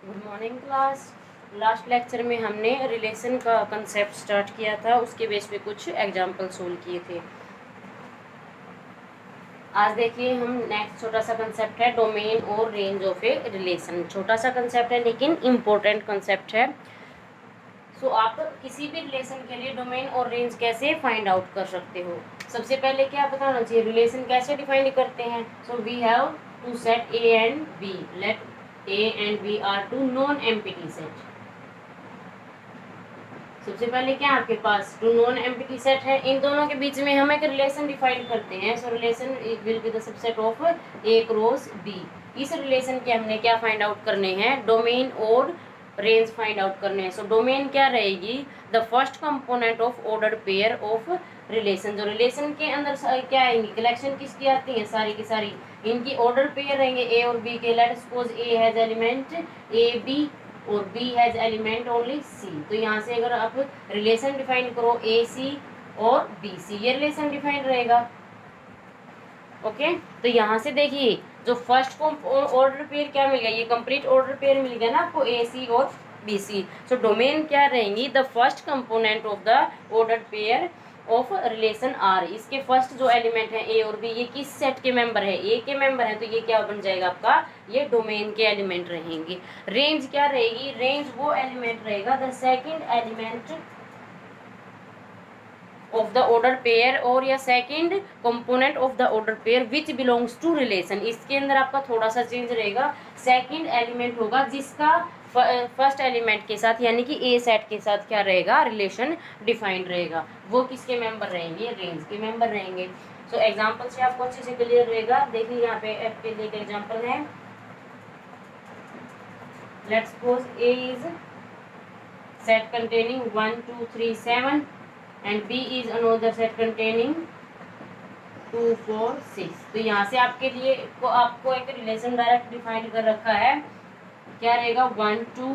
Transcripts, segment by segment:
Good morning class. Last lecture में हमने relation का कंसेप्ट स्टार्ट किया था, उसके बेस पे कुछ एग्जाम्पल सोल्व किए थे। आज देखिए हम नेक्स्ट छोटा सा कंसेप्ट है डोमेन और रेंज ऑफ ए रिलेशन। छोटा सा कंसेप्ट है लेकिन इम्पोर्टेंट कंसेप्ट है। सो आप किसी भी रिलेशन के लिए डोमेन और रेंज कैसे फाइंड आउट कर सकते हो। सबसे पहले क्या बताना चाहिए, रिलेशन कैसे डिफाइन करते हैं। So we have to set A and B, let A and B are two non empty set. सबसे पहले क्या आपके पास टू नॉन एम्प्टी सेट है, इन दोनों के बीच में हम एक रिलेशन डिफाइन करते हैं। So relation will be the subset of A cross B. इस रिलेशन के हमने क्या फाइंड आउट करने हैं, डोमेन और रेंज फाइंड आउट करने हैं। सो डोमेन क्या रहेगी, the first component of order pair of relation. जो रिलेशन के अंदर क्या आएंगी, कलेक्शन किसकी आती है, सारी की सारी इनकी ऑर्डर पेयर रहेंगे ए और बी के। Let suppose A has element A B और B has element only C. तो यहाँ से अगर आप रिलेशन डिफाइन करो ए सी और बी सी, ये रिलेशन डिफाइन रहेगा। ओके, तो यहाँ से देखिए जो फर्स्ट ऑर्डर पेयर क्या मिल गया, ये कंप्लीट ऑर्डर पेयर मिल गया ना आपको, ए सी और बी सी। सो डोमेन क्या रहेंगी, the first component of the order pair of relation R. इसके फर्स्ट जो एलिमेंट है ए और बी, ये किस सेट के मेंबर है, ए के मेंबर है, तो ये क्या बन जाएगा आपका, ये डोमेन के एलिमेंट रहेंगे। रेंज क्या रहेगी, रेंज वो एलिमेंट रहेगा the second element of the order pair और या second component of the order pair which belongs to relation. इसके अंदर आपका थोड़ा सा चेंज रहेगा, सेकंड एलिमेंट होगा जिसका फर्स्ट एलिमेंट के साथ यानी कि ए सेट के साथ क्या रहेगा, रिलेशन डिफाइंड रहेगा। वो किसके मेंबर रहेंगे, रेंज के मेंबर रहेंगे। सो एग्जांपल से आपको अच्छे से क्लियर रहेगा। देखिए यहाँ पे आपके लिए एक एग्जांपल है, let's suppose A is set containing 1 2 3 7 and B is another set containing 2 4 6। तो यहाँ से आपके लिए आपको एक रिलेशन डायरेक्ट डिफाइन कर रखा है, क्या रहेगा 1 2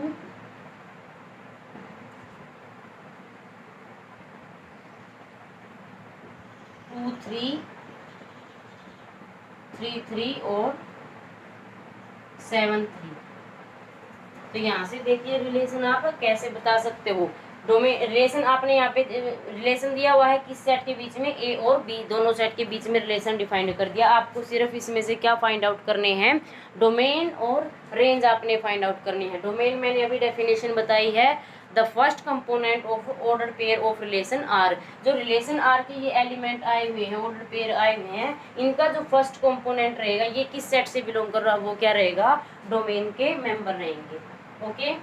2 3 3 3 और 7 3। तो यहाँ से देखिए रिलेशन आप कैसे बता सकते हो। डोमेन रिलेशन आपने यहाँ पे रिलेशन दिया हुआ है किस सेट के बीच में, ए और बी दोनों सेट के बीच में रिलेशन डिफाइन कर दिया। आपको सिर्फ इसमें से क्या फाइंड आउट करने हैं, डोमेन और रेंज आपने फाइंड आउट करनी है। डोमेन मैंने अभी डेफिनेशन बताई है, the first component of order pair of relation R. जो रिलेशन आर के ये एलिमेंट आए हुए हैं, ऑर्डर पेयर आए हुए हैं, इनका जो फर्स्ट कंपोनेंट रहेगा ये किस सेट से बिलोंग कर रहा है, वो क्या रहेगा, डोमेन के मेंबर रहेंगे। ओके,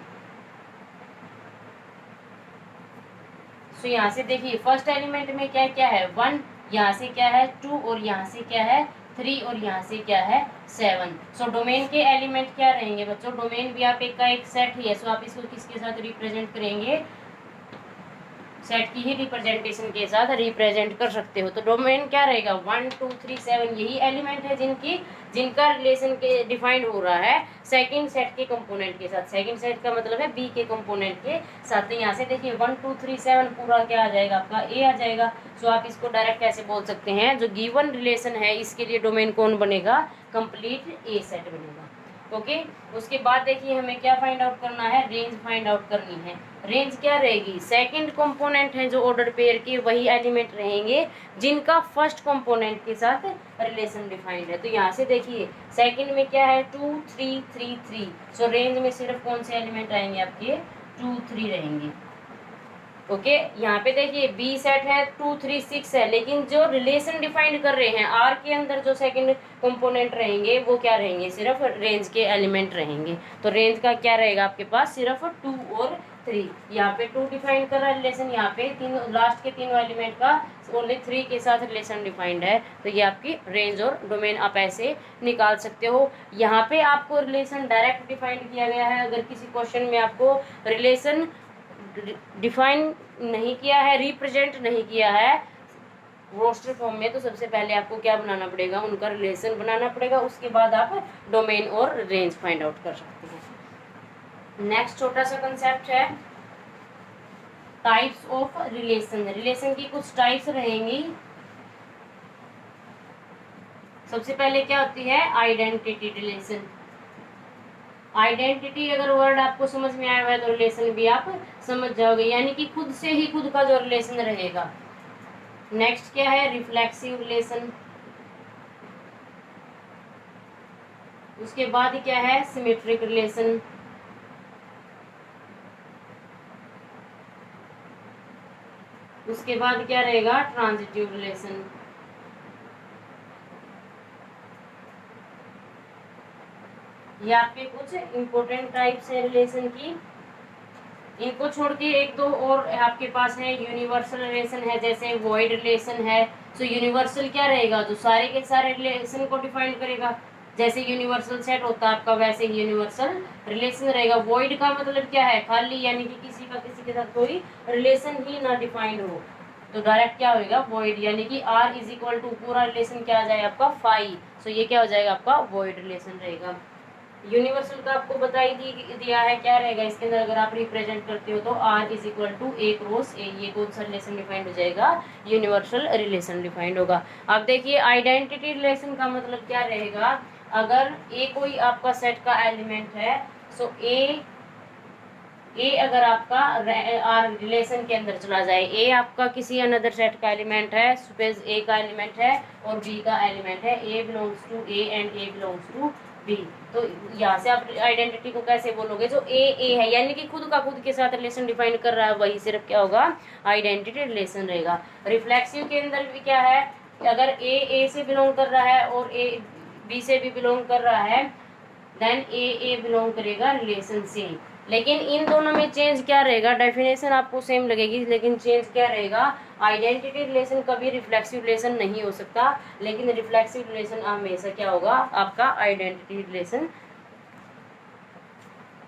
तो यहाँ से देखिए फर्स्ट एलिमेंट में क्या क्या है, 1, यहाँ से क्या है 2 और यहाँ से क्या है 3 और यहाँ से क्या है 7। सो डोमेन के एलिमेंट क्या रहेंगे बच्चों, डोमेन भी आप एक सेट ही है। सो आप इसको किसके साथ रिप्रेजेंट करेंगे, सेट की ही रिप्रेजेंटेशन के साथ रिप्रेजेंट कर सकते हो। तो डोमेन क्या रहेगा 1 2 3 7, यही एलिमेंट है जिनका रिलेशन के डिफाइंड हो रहा है सेकंड सेट के कंपोनेंट के साथ। सेकंड सेट का मतलब है बी के कंपोनेंट के साथ। तो यहाँ से देखिए 1 2 3 7 पूरा क्या आ जाएगा आपका, ए आ जाएगा। सो आप इसको डायरेक्ट ऐसे बोल सकते हैं, जो गिवन रिलेशन है इसके लिए डोमेन कौन बनेगा, कंप्लीट ए सेट बनेगा। ओके, उसके बाद देखिए हमें क्या फाइंड आउट करना है, रेंज फाइंड आउट करनी है। रेंज क्या रहेगी, सेकंड कंपोनेंट है जो ऑर्डर पेयर के, वही एलिमेंट रहेंगे जिनका फर्स्ट कंपोनेंट के साथ रिलेशन डिफाइंड है। तो यहाँ से देखिए सेकंड में क्या है 2 3 3 3। सो रेंज में सिर्फ कौन से एलिमेंट आएंगे आपके, 2 3 रहेंगे। ओके, यहाँ पे देखिए बी सेट है 2 3 6 है, लेकिन जो रिलेशन डिफाइन कर रहे हैं आर के अंदर जो सेकंड कंपोनेंट रहेंगे वो क्या रहेंगे, सिर्फ रेंज के एलिमेंट रहेंगे। तो रेंज का क्या रहेगा आपके पास, सिर्फ 2 और 3। यहाँ पे 2 डिफाइन कर रहा है रिलेशन, यहाँ पे लास्ट के तीनों एलिमेंट का ओनली 3 के साथ रिलेशन डिफाइंड है। तो ये आपकी रेंज और डोमेन आप ऐसे निकाल सकते हो। यहाँ पे आपको रिलेशन डायरेक्ट डिफाइन किया गया है। अगर किसी क्वेश्चन में आपको रिलेशन डिफाइन नहीं किया है, रिप्रेजेंट नहीं किया है रोस्टर फॉर्म में, तो सबसे पहले आपको क्या बनाना पड़ेगा, उनका रिलेशन बनाना पड़ेगा। उसके बाद आप डोमेन और रेंज फाइंड आउट कर सकते हैं। नेक्स्ट छोटा सा कंसेप्ट है टाइप्स ऑफ रिलेशन। रिलेशन की कुछ टाइप्स रहेंगी। सबसे पहले क्या होती है, आइडेंटिटी रिलेशन। आइडेंटिटी अगर वर्ड आपको समझ में आया हुआ है तो रिलेशन भी आप समझ जाओगे, यानी कि खुद से ही खुद का जो रिलेशन रहेगा। नेक्स्ट क्या है, रिफ्लेक्सिव रिलेशन। उसके बाद क्या है, सिमेट्रिक रिलेशन। उसके बाद क्या रहेगा, ट्रांजिटिव रिलेशन। ये आपके कुछ इंपॉर्टेंट टाइप्स है रिलेशन की। इनको छोड़ के एक दो और आपके पास है। यूनिवर्सल रिलेशन है, जैसे वॉइड रिलेशन है। सो यूनिवर्सल क्या रहेगा, जो सारे के सारे रिलेशन को डिफाइन करेगा। जैसे यूनिवर्सल सेट होता है आपका, वैसे ही यूनिवर्सल रिलेशन रहेगा। वॉइड का मतलब क्या है, खाली, यानी कि किसी का किसी के साथ कोई रिलेशन ही ना डिफाइंड हो, तो डायरेक्ट क्या होगा, वॉइड, यानी कि आर इज इक्वल टू पूरा रिलेशन क्या आ जाएगा आपका फाई। सो ये क्या हो जाएगा आपका वॉइड रिलेशन रहेगा। यूनिवर्सल का आपको बताई दिया है क्या रहेगा इसके अंदर, अगर आप रिप्रेजेंट करते हो तो R is equal to A cross A, ये कौन सा रिलेशन डिफाइंड हो जाएगा, यूनिवर्सल रिलेशन डिफाइंड होगा। अब देखिए आइडेंटिटी रिलेशन का मतलब क्या रहेगा, अगर ए कोई आपका सेट का एलिमेंट है, सो ए अगर आपका आर रिलेशन के अंदर चला जाए, ए आपका किसी अनदर सेट का एलिमेंट है, सपोज ए का एलिमेंट है और बी का एलिमेंट है, A belongs to A and A belongs to B, तो यहाँ से आप आइडेंटिटी को कैसे बोलोगे, जो ए है यानी कि खुद का खुद के साथ रिलेशन डिफाइन कर रहा है, वही सिर्फ क्या होगा, आइडेंटिटी रिलेशन रहेगा। रिफ्लेक्सिव के अंदर भी क्या है, अगर ए से बिलोंग कर रहा है और ए बी से भी बिलोंग कर रहा है, देन ए बिलोंग करेगा रिलेशन से। लेकिन इन दोनों में चेंज क्या रहेगा, डेफिनेशन आपको सेम लगेगी, लेकिन चेंज क्या रहेगा, आइडेंटिटी रिलेशन कभी रिफ्लेक्सिव रिलेशन नहीं हो सकता, लेकिन रिफ्लेक्सिव रिलेशन हमेशा क्या होगा, आपका आइडेंटिटी रिलेशन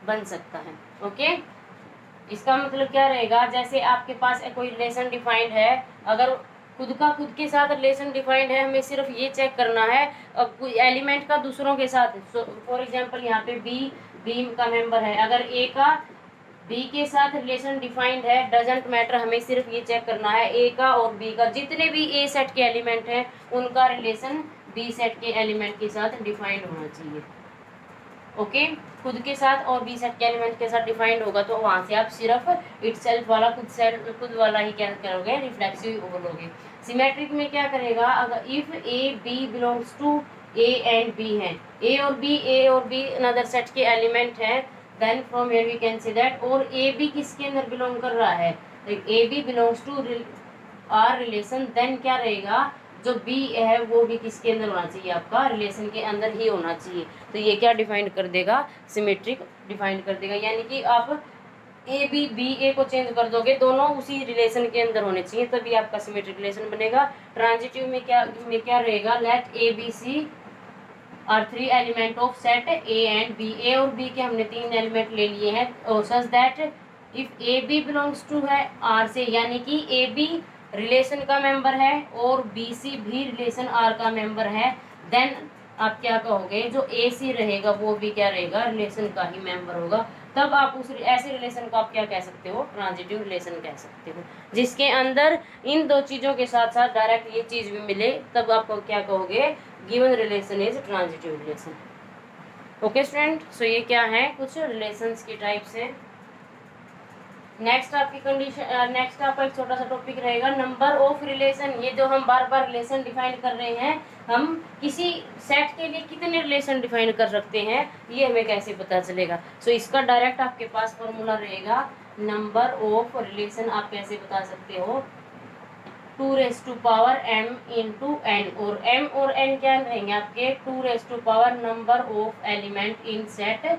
बन सकता है। ओके, इसका मतलब क्या रहेगा, जैसे आपके पास कोई रिलेशन डिफाइंड है, अगर खुद का खुद के साथ रिलेशन डिफाइंड है, हमें सिर्फ ये चेक करना है कोई एलिमेंट का दूसरों के साथ। फॉर एग्जांपल यहाँ पे बी का मेंबर है, अगर ए का बी के साथ रिलेशन डिफाइंड है, डजेंट मैटर, हमें सिर्फ ये चेक करना है ए का और बी का, जितने भी ए सेट के एलिमेंट हैं उनका रिलेशन बी सेट के एलिमेंट के साथ डिफाइंड होना चाहिए। ओके, खुद के साथ और बी सेट के एलिमेंट के साथ डिफाइंड होगा, तो वहां से आप सिर्फ इटसेल्फ वाला खुद वाला ही क्या करोगे, रिफ्लेक्सिव बोलोगे। सिमेट्रिक में क्या करेगा, अगर if A B belongs to A and B है, ए और बी अनदर सेट के एलिमेंट है, then from here we can say that, और ए बी किसके अंदर बिलोंग कर रहा है, A B belongs to R relation, then क्या रहेगा, जो बी है वो भी किसके अंदर होना चाहिए, आपका रिलेशन के अंदर ही होना चाहिए। तो ये क्या डिफाइन कर देगा, सिमेट्रिक डिफाइन कर देगा, यानी कि आप बी ए को चेंज कर दोगे, दोनों उसी रिलेशन के अंदर होने चाहिए, तभी आपका सिमेट्रिक रिलेशन बनेगा। ट्रांजिटिव में क्या रहेगा, let A B C are three element of set A and B, A और बी के हमने तीन एलिमेंट ले लिए हैं, और such that if A B belongs to है आर से, यानी कि ए बी रिलेशन का मेंबर है और बी सी भी रिलेशन आर का मेंबर है, देन आप क्या कहोगे, जो ए सी रहेगा वो भी क्या रहेगा, रिलेशन का ही मेंबर होगा, तब आप उस ऐसे रिलेशन को आप क्या कह सकते हो, ट्रांजिटिव रिलेशन कह सकते हो, जिसके अंदर इन दो चीज़ों के साथ साथ डायरेक्ट ये चीज़ भी मिले, तब आप क्या कहोगे, given relation is transitive relation. Okay student, so ये क्या है, कुछ रिलेशंस की टाइप्स हैं। नेक्स्ट आपकी कंडीशन, नेक्स्ट आपका एक छोटा सा टॉपिक रहेगा, नंबर ऑफ रिलेशन। ये जो हम बार बार रिलेशन डिफाइन कर रहे हैं, हम किसी सेट के लिए कितने रिलेशन डिफाइन कर सकते हैं, ये हमें कैसे पता चलेगा। सो इसका डायरेक्ट आपके पास फॉर्मूला रहेगा, नंबर ऑफ रिलेशन आप कैसे बता सकते हो, 2 m इंटू एन, और m और n क्या रहेंगे आपके, 2 number of element in set.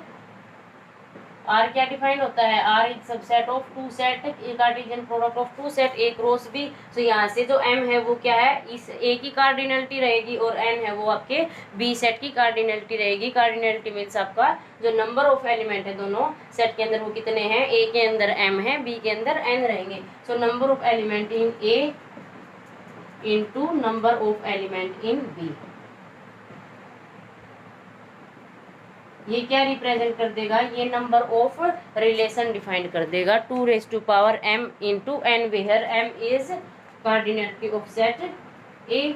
R क्या डिफाइंड होता है, R is subset of two set, Cartesian product of two set A cross B. तो यहाँ से जो एम है वो क्या है, इस ए की कार्डिनलिटी रहेगी, और एन है वो आपके बी सेट की कार्डिनलिटी रहेगी। कार्डिनलिटी मीन्स आपका जो नंबर ऑफ एलिमेंट है दोनों सेट के अंदर वो कितने हैं, ए के अंदर एम है, बी के अंदर एन रहेंगे। So number of element in A into number of element in B, ये क्या रिप्रेजेंट कर देगा, ये नंबर ऑफ रिलेशन डिफाइन कर देगा, 2 m into n, where m is cardinality of set A,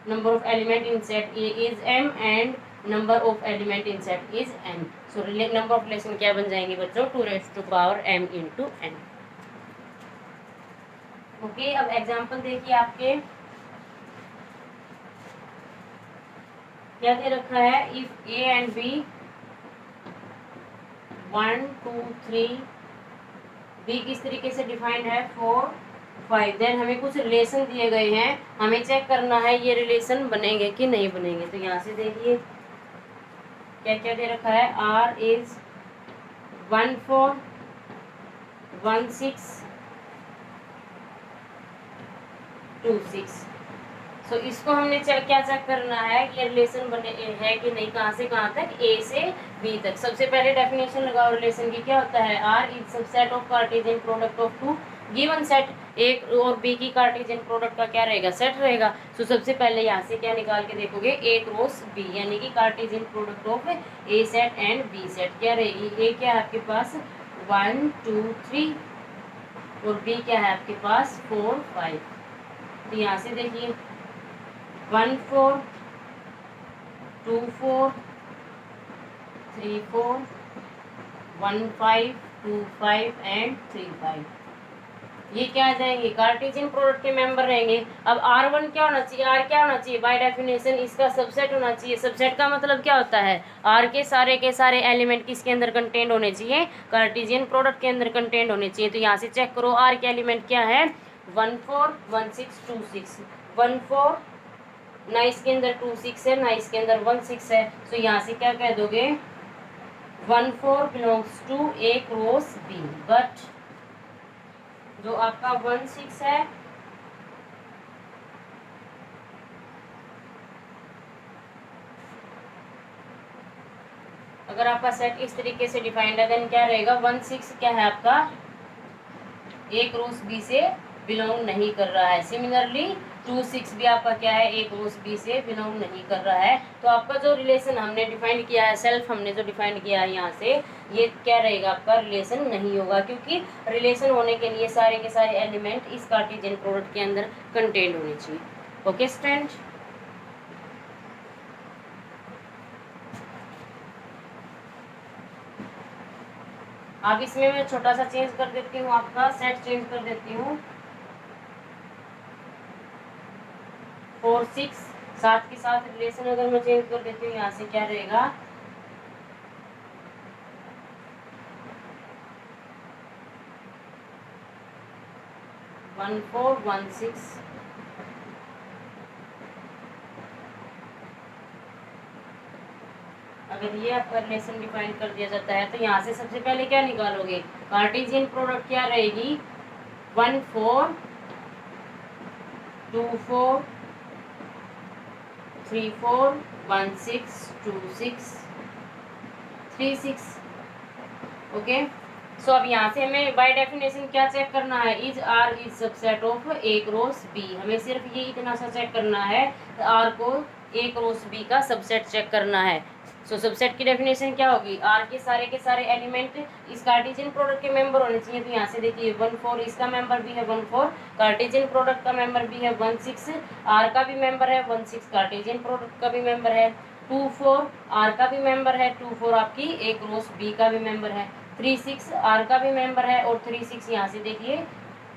number of element in set A is m, and number of element in set is n। So number of relation क्या बन जाएंगे बच्चों, 2m into n। Okay, अब example देखिए आपके क्या दे रखा है। If a and b 1 2 3, b किस तरीके से डिफाइंड है 4 5, देन हमें कुछ रिलेशन दिए गए हैं, हमें चेक करना है ये रिलेशन बनेंगे कि नहीं बनेंगे। तो यहाँ से देखिए क्या क्या दे रखा है। r is 1 4 1 6 2 6। सो इसको हमने क्या चेक करना है, ये रिलेशन बने है कि नहीं, कहाँ से कहाँ तक, ए से बी तक। सबसे पहले डेफिनेशन लगाओ रिलेशन की, क्या होता है, R is subset of Cartesian product of two given set. एक और बी की कार्टेशियन प्रोडक्ट का क्या रहेगा, सेट रहेगा। सो सबसे पहले यहाँ से क्या निकाल के देखोगे, ए क्रॉस बी, यानी कि Cartesian product of A set and B set क्या रहेगी। ए क्या है आपके पास 1 2 3 और बी क्या है आपके पास 4 5। तो यहाँ से देखिए 1 4 2 4 3 4 1 5 2 5 एंड 3 5, ये क्या आ जाएंगे, कार्टेशियन प्रोडक्ट के मेंबर रहेंगे। अब R1 क्या होना चाहिए, R क्या होना चाहिए, बाय डेफिनेशन इसका सबसेट होना चाहिए। सबसेट का मतलब क्या होता है, R के सारे एलिमेंट किसके अंदर कंटेंट होने चाहिए, कार्टेशियन प्रोडक्ट के अंदर कंटेंट होने चाहिए। तो यहाँ से चेक करो R के एलिमेंट क्या है 1 4 1 6 2 6। 1 4 ना इसके अंदर 2 6 है, ना इसके अंदर 1 6 है। तो यहाँ से क्या कह दोगे 1 4 belongs to A cross B, but जो आपका 1 6 है अगर आपका सेट इस तरीके से डिफाइंड है, देन क्या रहेगा 1 6 क्या है आपका ए क्रॉस बी से बिलोंग नहीं कर रहा है। सिमिलरली 2 6 भी आपका क्या है, ए क्रॉस बी से बिलोंग नहीं कर रहा है। तो आपका जो रिलेशन हमने डिफाइन किया है, सेल्फ हमने जो डिफाइन किया है यहाँ से, ये क्या रहेगा आपका रिलेशन नहीं होगा, क्योंकि रिलेशन होने के लिए सारे के सारे एलिमेंट इस कार्टेशियन प्रोडक्ट के अंदर कंटेंट होने चाहिए। ओके स्टूडेंट, अब इसमें मैं छोटा सा चेंज कर देती हूँ, आपका सेट चेंज कर देती हूँ 4 6, साथ के साथ रिलेशन अगर मैं चेंज कर देती हूँ, यहाँ से क्या रहेगा 1 4 1 6। अगर ये आपका रिलेशन डिफाइन कर दिया जाता है, तो यहाँ से सबसे पहले क्या निकालोगे, कार्टेशियन प्रोडक्ट क्या रहेगी 1 4 2 4 3 4 1 6 2 6 3 6। ओके, सो अब यहाँ से हमें बाय डेफिनेशन क्या चेक करना है, is R is subset of A cross B. हमें सिर्फ ये इतना सा चेक करना है, आर को ए क्रॉस बी का सबसेट चेक करना है। सो सबसेट की डेफिनेशन क्या होगी, आर के सारे एलिमेंट इस कार्टेशियन प्रोडक्ट के मेंबर होने चाहिए। तो यहाँ से देखिए 1 4 इसका मेंबर भी है 1 4, कार्टेशियन प्रोडक्ट का मेंबर भी है 1 6, आर का भी मेंबर है 1 6, कार्टेशियन प्रोडक्ट का भी मेंबर है 2 4, आर का भी मेंबर है 2 4, आपकी ए क्रॉस बी का भी मेंबर है 3 6, आर का भी मेंबर है, और 3 6 यहाँ से देखिए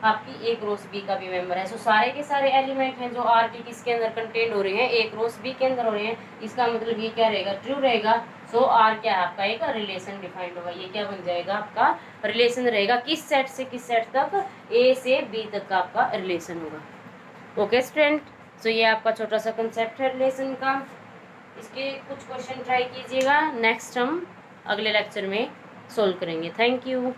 आपकी ए क्रॉस बी का भी मेंबर है। सो सारे के सारे एलिमेंट हैं जो आर के किसके अंदर कंटेंट हो रहे हैं, ए क्रॉस बी के अंदर हो रहे हैं। इसका मतलब ये क्या रहेगा, ट्रू रहेगा। सो आर क्या है आपका एक रिलेशन डिफाइंड होगा, ये क्या बन जाएगा आपका रिलेशन रहेगा, किस सेट से किस सेट तक, ए से बी तक का आपका रिलेशन होगा। ओके स्टूडेंट, सो ये आपका छोटा सा कंसेप्ट है रिलेशन का। इसके कुछ क्वेश्चन ट्राई कीजिएगा, नेक्स्ट हम अगले लेक्चर में सोल्व करेंगे। Thank you.